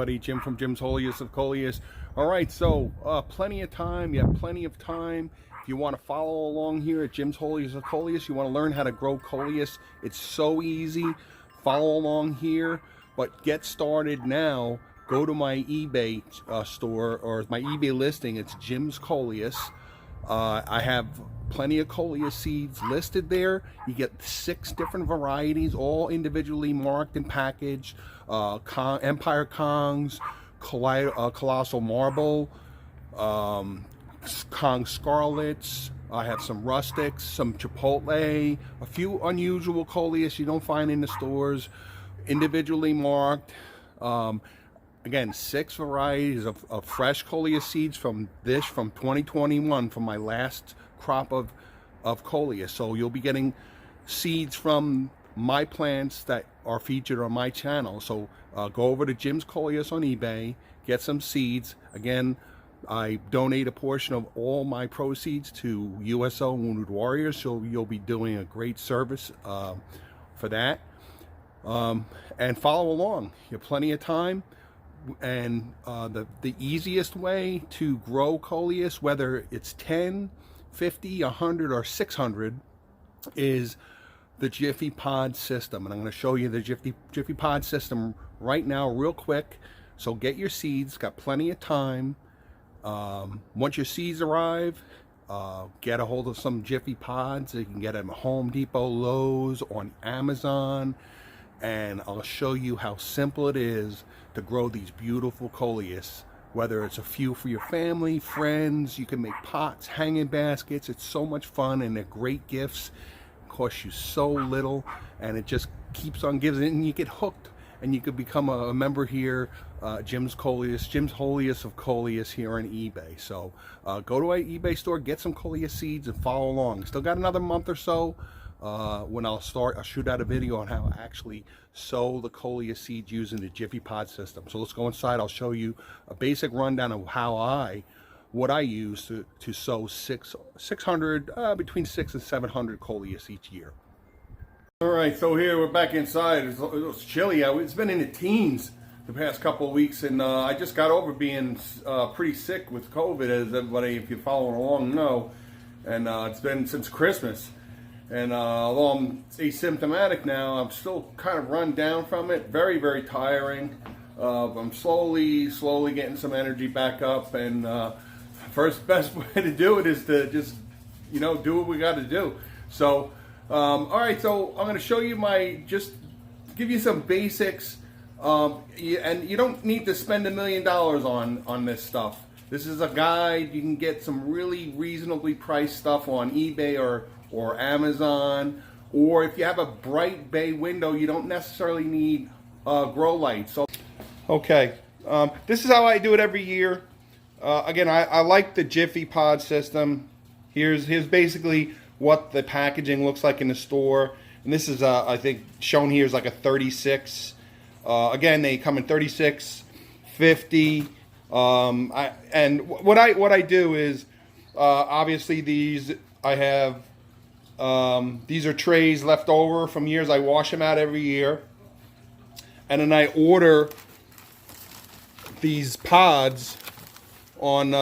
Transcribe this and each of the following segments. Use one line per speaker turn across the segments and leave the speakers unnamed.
everybody. Jim from Jim's Coleus of Coleus. All right, so plenty of time. You have plenty of time. If you want to follow along here at Jim's Coleus of Coleus, you want to learn how to grow Coleus. It's so easy. Follow along here, but get started now. Go to my eBay store or my eBay listing. It's Jim's Coleus. I have plenty of Coleus seeds listed there. You get 6 different varieties, all individually marked and packaged. Empire Kongs, Colossal Marble, Kong Scarlets. I have some rustics, some Chipotle, a few unusual Coleus you don't find in the stores, individually marked. Again, 6 varieties of fresh Coleus seeds from 2021, from my last crop of Coleus. So you'll be getting seeds from my plants that are featured on my channel. So go over to Jim's Coleus on eBay, get some seeds. Again, I donate a portion of all my proceeds to USO Wounded Warriors, so you'll be doing a great service for that. And follow along. You have plenty of time. And the easiest way to grow Coleus, whether it's 10, 50, 100, or 600, is the Jiffy pod system. And I'm going to show you the Jiffy pod system right now real quick. So get your seeds, got plenty of time. Once your seeds arrive, get a hold of some Jiffy pods. You can get them at Home Depot, Lowe's, on Amazon. And I'll show you how simple it is to grow these beautiful Coleus. Whether it's a few for your family, friends, you can make pots, hanging baskets. It's so much fun, and they're great gifts. It costs you so little, and it just keeps on giving, and you get hooked, and you could become a member here, Jim's Coleus of Coleus here on eBay. So go to our eBay store, get some Coleus seeds, and follow along. Still got another month or so. When I'll shoot out a video on how I actually sow the Coleus seeds using the Jiffy pod system. So let's go inside. I'll show you a basic rundown of what I use to sow 600, between 600 and 700 Coleus each year. All right, so here we're back inside. It's chilly out. It's been in the teens the past couple of weeks, and I just got over being pretty sick with COVID, as everybody, if you're following along, know. And it's been since Christmas. And although I'm asymptomatic now, I'm still kind of run down from it. Very, very tiring. I'm slowly getting some energy back up. And first best way to do it is to just, do what we got to do. So, all right. So I'm going to show you just give you some basics. And you don't need to spend $1 million on this stuff. This is a guide. You can get some really reasonably priced stuff on eBay or Amazon, or if you have a bright bay window, you don't necessarily need grow lights. So, okay, this is how I do it every year. Again, I like the Jiffy pod system. Here's basically what the packaging looks like in the store, and this is I think shown here is like a 36. Again, they come in 36, 50. And what I do is obviously these I have. These are trays left over from years. I wash them out every year. And then I order these pods on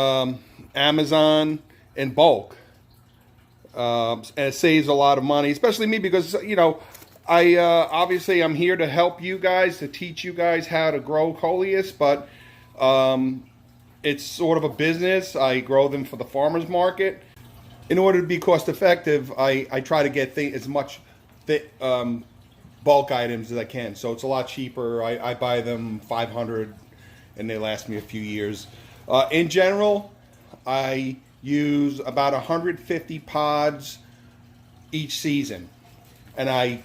Amazon in bulk. And it saves a lot of money, especially me, because, obviously I'm here to help you guys, to teach you guys how to grow Coleus, but it's sort of a business. I grow them for the farmer's market. In order to be cost effective, I try to get as much bulk items as I can. So it's a lot cheaper. I buy them 500 and they last me a few years. In general, I use about 150 pods each season. And I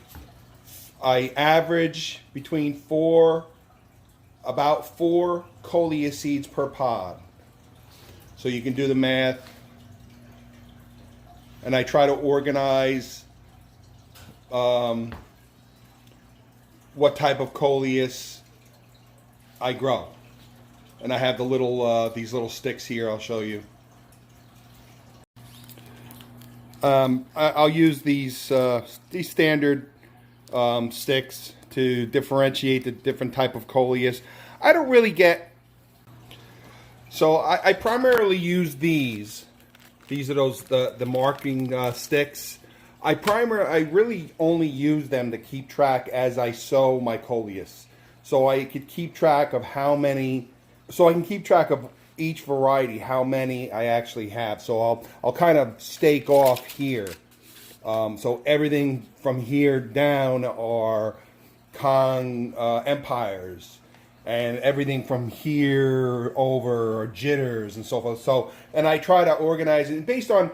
average between about 4 Coleus seeds per pod. So you can do the math. And I try to organize what type of Coleus I grow. And I have the these little sticks here. I'll show you. I'll use these standard sticks to differentiate the different type of Coleus. I don't really get. So I primarily use these. These are the marking sticks. I really only use them to keep track as I sow my Coleus. So I could keep track of how many. So I can keep track of each variety, how many I actually have. So I'll kind of stake off here. So everything from here down are Kong empires, and everything from here over are jitters and so forth. So, and I try to organize it based on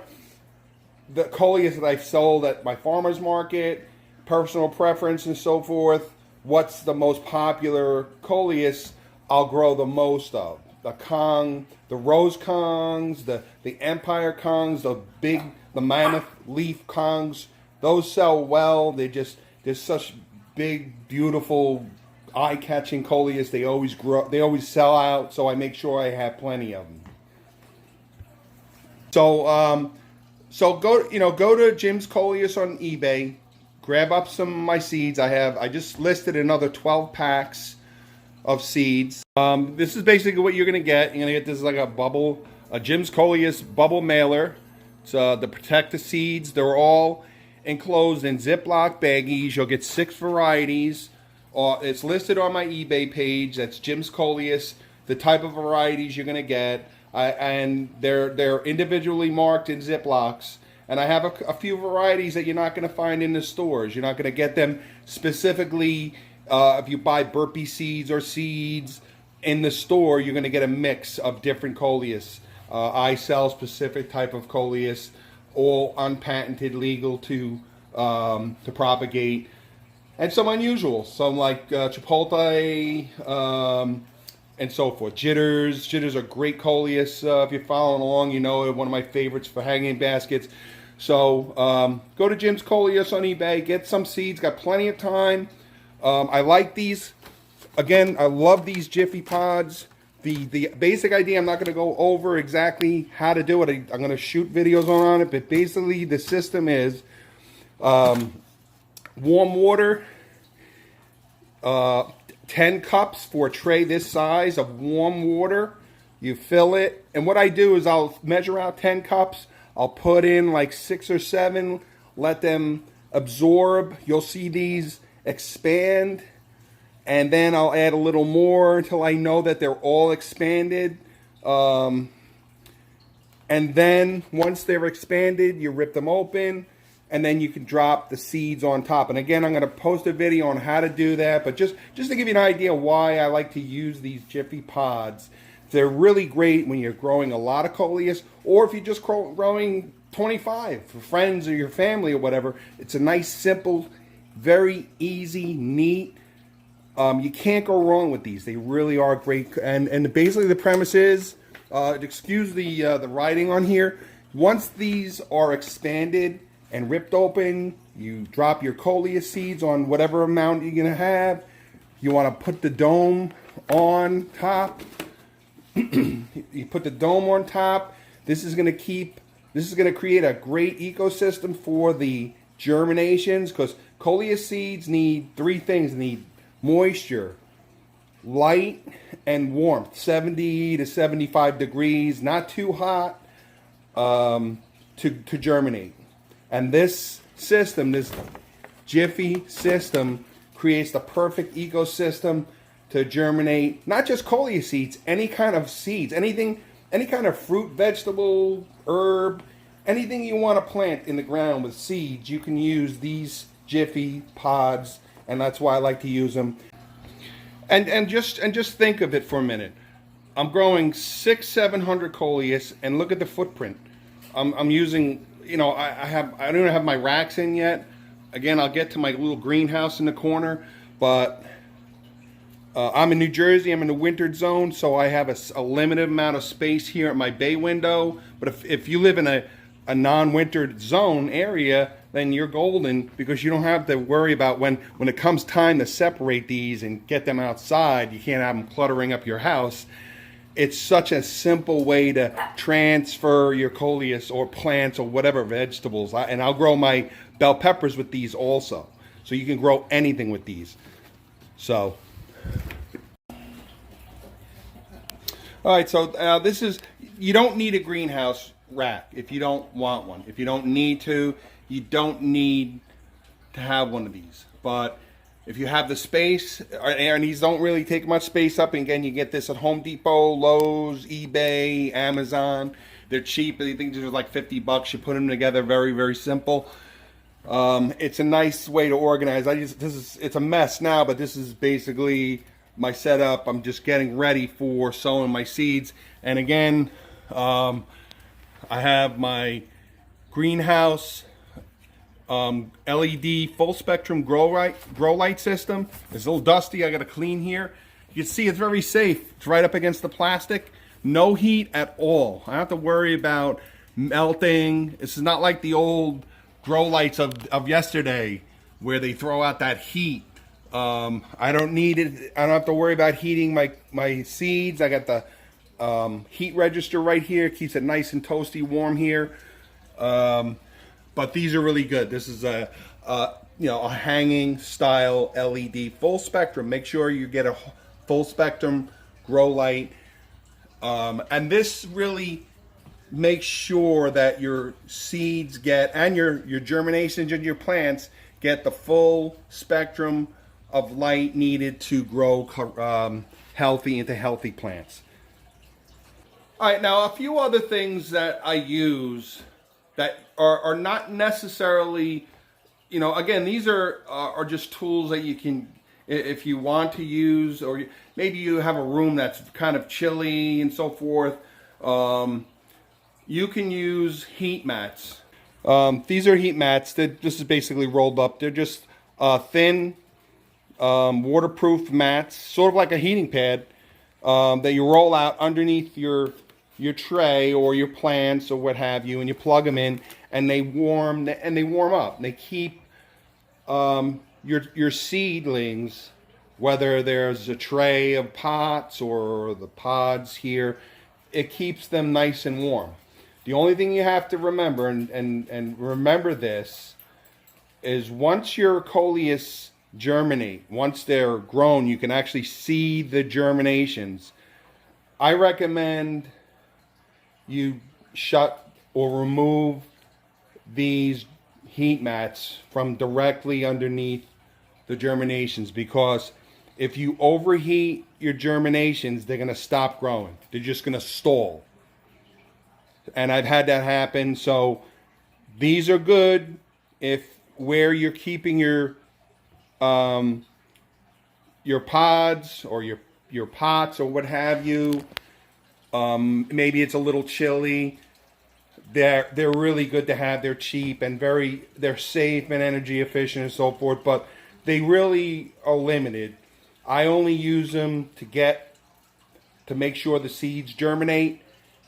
the Coleus that I've sold at my farmer's market, personal preference and so forth. What's the most popular Coleus I'll grow the most of. The Kong, the Rose Kongs, the Empire Kongs, the Mammoth Leaf Kongs, those sell well. They're such big, beautiful, eye-catching Coleus. They always grow, they always sell out, so I make sure I have plenty of them. So go to Jim's Coleus on eBay, grab up some of my seeds. I just listed another 12 packs of seeds. This is basically what you're gonna get. You're gonna get this like a Jim's Coleus bubble mailer. It's to protect the seeds. They're all enclosed in Ziploc baggies. You'll get 6 varieties. It's listed on my eBay page. That's Jim's Coleus. The type of varieties you're gonna get, and they're individually marked in Ziplocs. And I have a few varieties that you're not gonna find in the stores. You're not gonna get them specifically. If you buy burpee seeds or seeds in the store, you're going to get a mix of different Coleus. I sell specific type of Coleus, all unpatented, legal to propagate, and some unusual, some like Chipotle and so forth. Jitters are great Coleus. If you're following along, you know one of my favorites for hanging baskets. So go to Jim's Coleus on eBay, get some seeds. Got plenty of time. I like these. Again, I love these Jiffy pods. The basic idea, I'm not going to go over exactly how to do it. I'm going to shoot videos on it, but basically the system is warm water, 10 cups for a tray this size of warm water. You fill it, and what I do is I'll measure out 10 cups. I'll put in like 6 or 7, let them absorb. You'll see these expand, and then I'll add a little more until I know that they're all expanded, and then once they're expanded, you rip them open, and then you can drop the seeds on top. And again, I'm going to post a video on how to do that, but just to give you an idea why I like to use these Jiffy pods. They're really great when you're growing a lot of Coleus, or if you're just growing 25 for friends or your family or whatever. It's a nice, simple, very easy, neat. You can't go wrong with these. They really are great. And basically the premise is, excuse the writing on here. Once these are expanded and ripped open, you drop your Coleus seeds on whatever amount you're gonna have. You want to put the dome on top. You put the dome on top. This is gonna create a great ecosystem for the germinations, because Coleus seeds need 3 things. They need moisture, light, and warmth. 70 to 75 degrees, not too hot, to germinate. And this system, this Jiffy system, creates the perfect ecosystem to germinate not just Coleus seeds, any kind of seeds, anything, any kind of fruit, vegetable, herb, anything you want to plant in the ground with seeds. You can use these Jiffy pods, and that's why I like to use them. And just think of it for a minute. I'm growing 600-700 Coleus, and look at the footprint. I'm using, I don't have my racks in yet. Again, I'll get to my little greenhouse in the corner, but I'm in New Jersey. I'm in the wintered zone, so I have a limited amount of space here at my bay window. But if you live in a non-wintered zone area, then you're golden, because you don't have to worry about when it comes time to separate these and get them outside. You can't have them cluttering up your house. It's such a simple way to transfer your Coleus or plants or whatever vegetables. And I'll grow my bell peppers with these also. So you can grow anything with these. So All right, so this is, you don't need a greenhouse rack if you don't want one. If you don't need to, you don't need to have one of these. But if you have the space, and these don't really take much space up, and again, you get this at Home Depot, Lowe's, eBay, Amazon. They're cheap. I think they're like $50. You put them together, very, very simple. It's a nice way to organize. It's a mess now, but this is basically my setup. I'm just getting ready for sowing my seeds. And again, I have my greenhouse LED full spectrum grow light system. It's a little dusty. I got to clean here. You can see it's very safe. It's right up against the plastic. No heat at all. I don't have to worry about melting. This is not like the old grow lights of yesterday where they throw out that heat. I don't need it. I don't have to worry about heating my seeds. I got the heat register right here. It keeps it nice and toasty warm here. But these are really good. This is a hanging style LED full spectrum. Make sure you get a full spectrum grow light. And this really makes sure that your seeds get, and your germinations and your plants get the full spectrum of light needed to grow healthy into healthy plants. All right, now a few other things that I use that are not necessarily, again, these are just tools that you can, if you want to use, or maybe you have a room that's kind of chilly and so forth. You can use heat mats. These are heat mats. This is basically rolled up. They're just thin, waterproof mats, sort of like a heating pad, that you roll out underneath your tray or your plants or what have you, and you plug them in, and they warm up. They keep your seedlings, whether there's a tray of pots or the pods here, it keeps them nice and warm. The only thing you have to remember, and remember this, is once your Coleus germinate, once they're grown, you can actually see the germinations. I recommend you shut or remove these heat mats from directly underneath the germinations, because if you overheat your germinations, they're going to stop growing. They're just going to stall. And I've had that happen. So these are good if where you're keeping your pods or your pots or what have you. Maybe it's a little chilly. They're really good to have. They're cheap and they're safe and energy efficient and so forth. But they really are limited. I only use them to make sure the seeds germinate.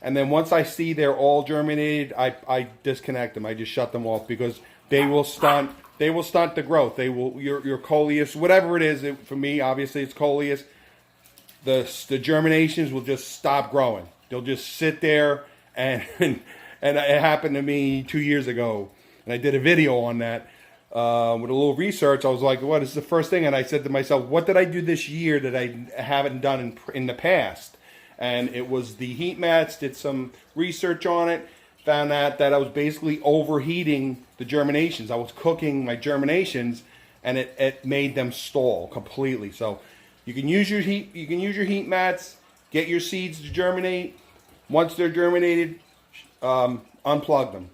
And then once I see they're all germinated, I disconnect them. I just shut them off, because they will stunt the growth. They will, your Coleus, whatever it is, for me, obviously it's Coleus, the germinations will just stop growing. They'll just sit there, and it happened to me 2 years ago. And I did a video on that with a little research. I was like, what is the first thing? And I said to myself, what did I do this year that I haven't done in the past? And it was the heat mats. Did some research on it. Found out that I was basically overheating the germinations. I was cooking my germinations, and it made them stall completely. So you can use your heat mats. Get your seeds to germinate. Once they're germinated, unplug them.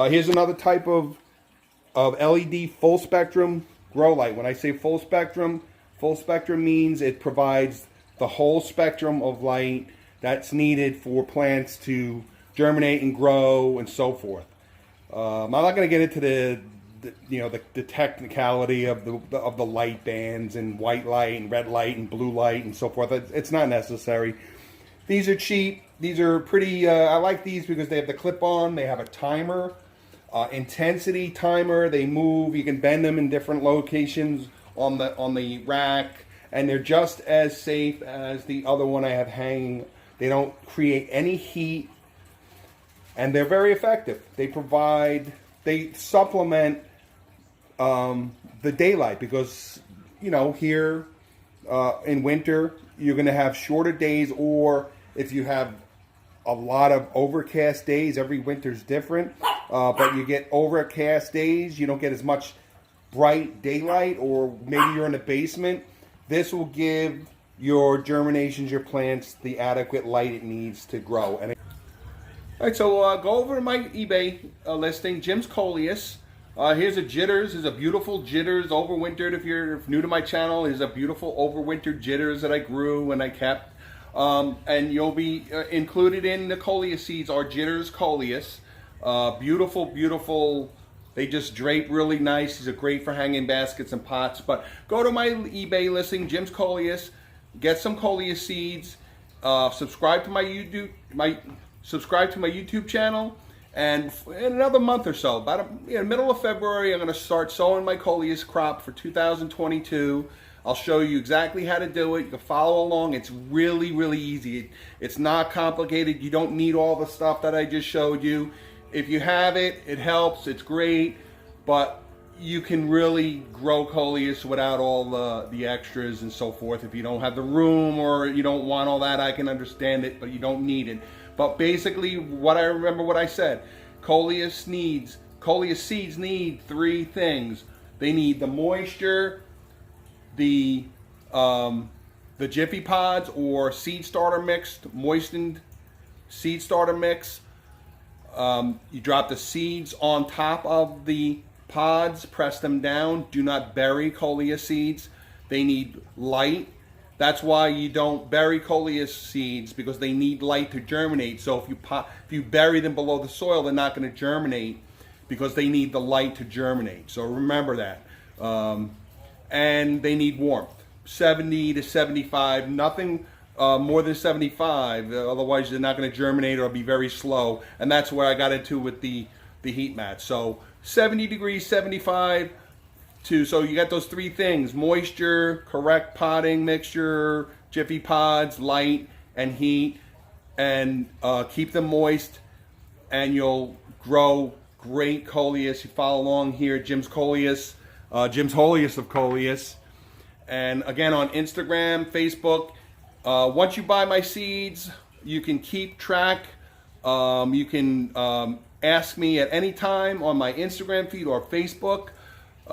Here's another type of LED full spectrum grow light. When I say full spectrum means it provides the whole spectrum of light that's needed for plants to germinate and grow and so forth. I'm not going to get into the technicality of the light bands and white light and red light and blue light and so forth. It's not necessary. These are cheap. These are pretty. I like these because they have the clip-on. They have a timer, intensity timer. They move. You can bend them in different locations on the rack. And they're just as safe as the other one I have hanging. They don't create any heat. And they're very effective. They supplement the daylight, because, here in winter, you're going to have shorter days, or if you have a lot of overcast days, every winter's different, but you get overcast days, you don't get as much bright daylight, or maybe you're in a basement, this will give your germinations, your plants, the adequate light it needs to grow. And all right, so go over to my eBay listing, Jim's Coleus. Here's a jitters. Here's a beautiful jitters overwintered. If you're new to my channel, here's a beautiful overwintered jitters that I grew and I kept. And you'll be included in the Coleus seeds are jitters Coleus. Beautiful, beautiful. They just drape really nice. These are great for hanging baskets and pots. But go to my eBay listing, Jim's Coleus. Get some Coleus seeds. Subscribe to my YouTube channel. And in another month or so, about middle of February, I'm going to start sowing my Coleus crop for 2022. I'll show you exactly how to do it. You can follow along. It's really, really easy. It's not complicated. You don't need all the stuff that I just showed you. If you have it, it helps. It's great. But you can really grow Coleus without all the extras and so forth. If you don't have the room or you don't want all that, I can understand it, but you don't need it. But basically, what I said, Coleus seeds need three things. They need the moisture, the Jiffy pods or seed starter mix, moistened seed starter mix. You drop the seeds on top of the pods, press them down. Do not bury Coleus seeds. They need light. That's why you don't bury Coleus seeds, because they need light to germinate. So if you bury them below the soil, they're not going to germinate because they need the light to germinate. So remember that. And they need warmth, 70 to 75, nothing more than 75. Otherwise, they're not going to germinate or be very slow. And that's where I got into with the heat mat. So 70 degrees, 75. So you got those three things: moisture, correct potting mixture, Jiffy pods, light, and heat. And keep them moist, and you'll grow great Coleus. You follow along here, Jim's Coleus, Jim's Holiest of Coleus. And again, on Instagram, Facebook. Once you buy my seeds, you can keep track. You can ask me at any time on my Instagram feed or Facebook.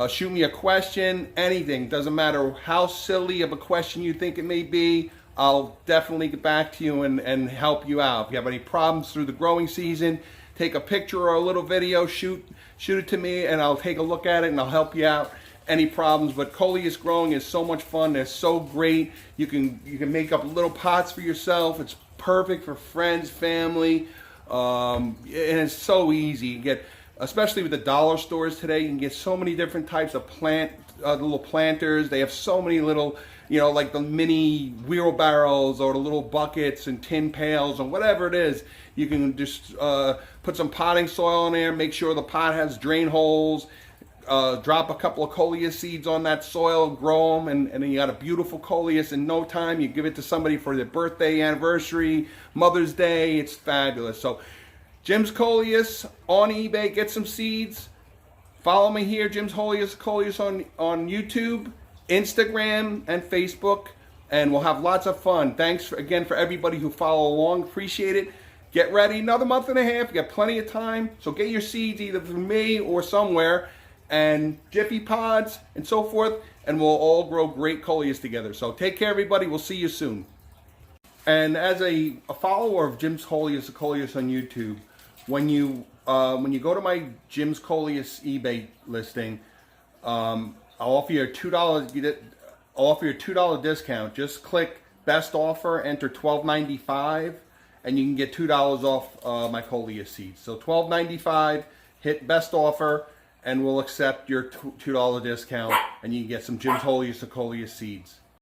Shoot me a question, anything. Doesn't matter how silly of a question you think it may be. I'll definitely get back to you and help you out. If you have any problems through the growing season, take a picture or a little video, shoot it to me, and I'll take a look at it and I'll help you out. Any problems. But Coleus growing is so much fun. They're so great. You can make up little pots for yourself. It's perfect for friends, family, and it's so easy. You get, especially with the dollar stores today, you can get so many different types of little planters. They have so many little, like the mini wheelbarrows or the little buckets and tin pails or whatever it is. You can just put some potting soil in there, make sure the pot has drain holes, drop a couple of Coleus seeds on that soil, grow them, and then you got a beautiful Coleus in no time. You give it to somebody for their birthday, anniversary, Mother's Day. It's fabulous. So Jim's Coleus on eBay. Get some seeds. Follow me here, Jim's Coleus on YouTube, Instagram, and Facebook, and we'll have lots of fun. Thanks again for everybody who follow along. Appreciate it. Get ready. Another month and a half. You got plenty of time. So get your seeds either from me or somewhere, and Jiffy pods and so forth, and we'll all grow great Coleus together. So take care, everybody. We'll see you soon. And as a follower of Jim's Coleus on YouTube, when you go to my Jim's Coleus eBay listing, I'll offer you a $2 discount. Just click best offer, enter $12.95, and you can get $2 off my Coleus seeds. So $12.95, hit best offer, and we'll accept your $2 discount, and you can get some Jim's Coleus seeds.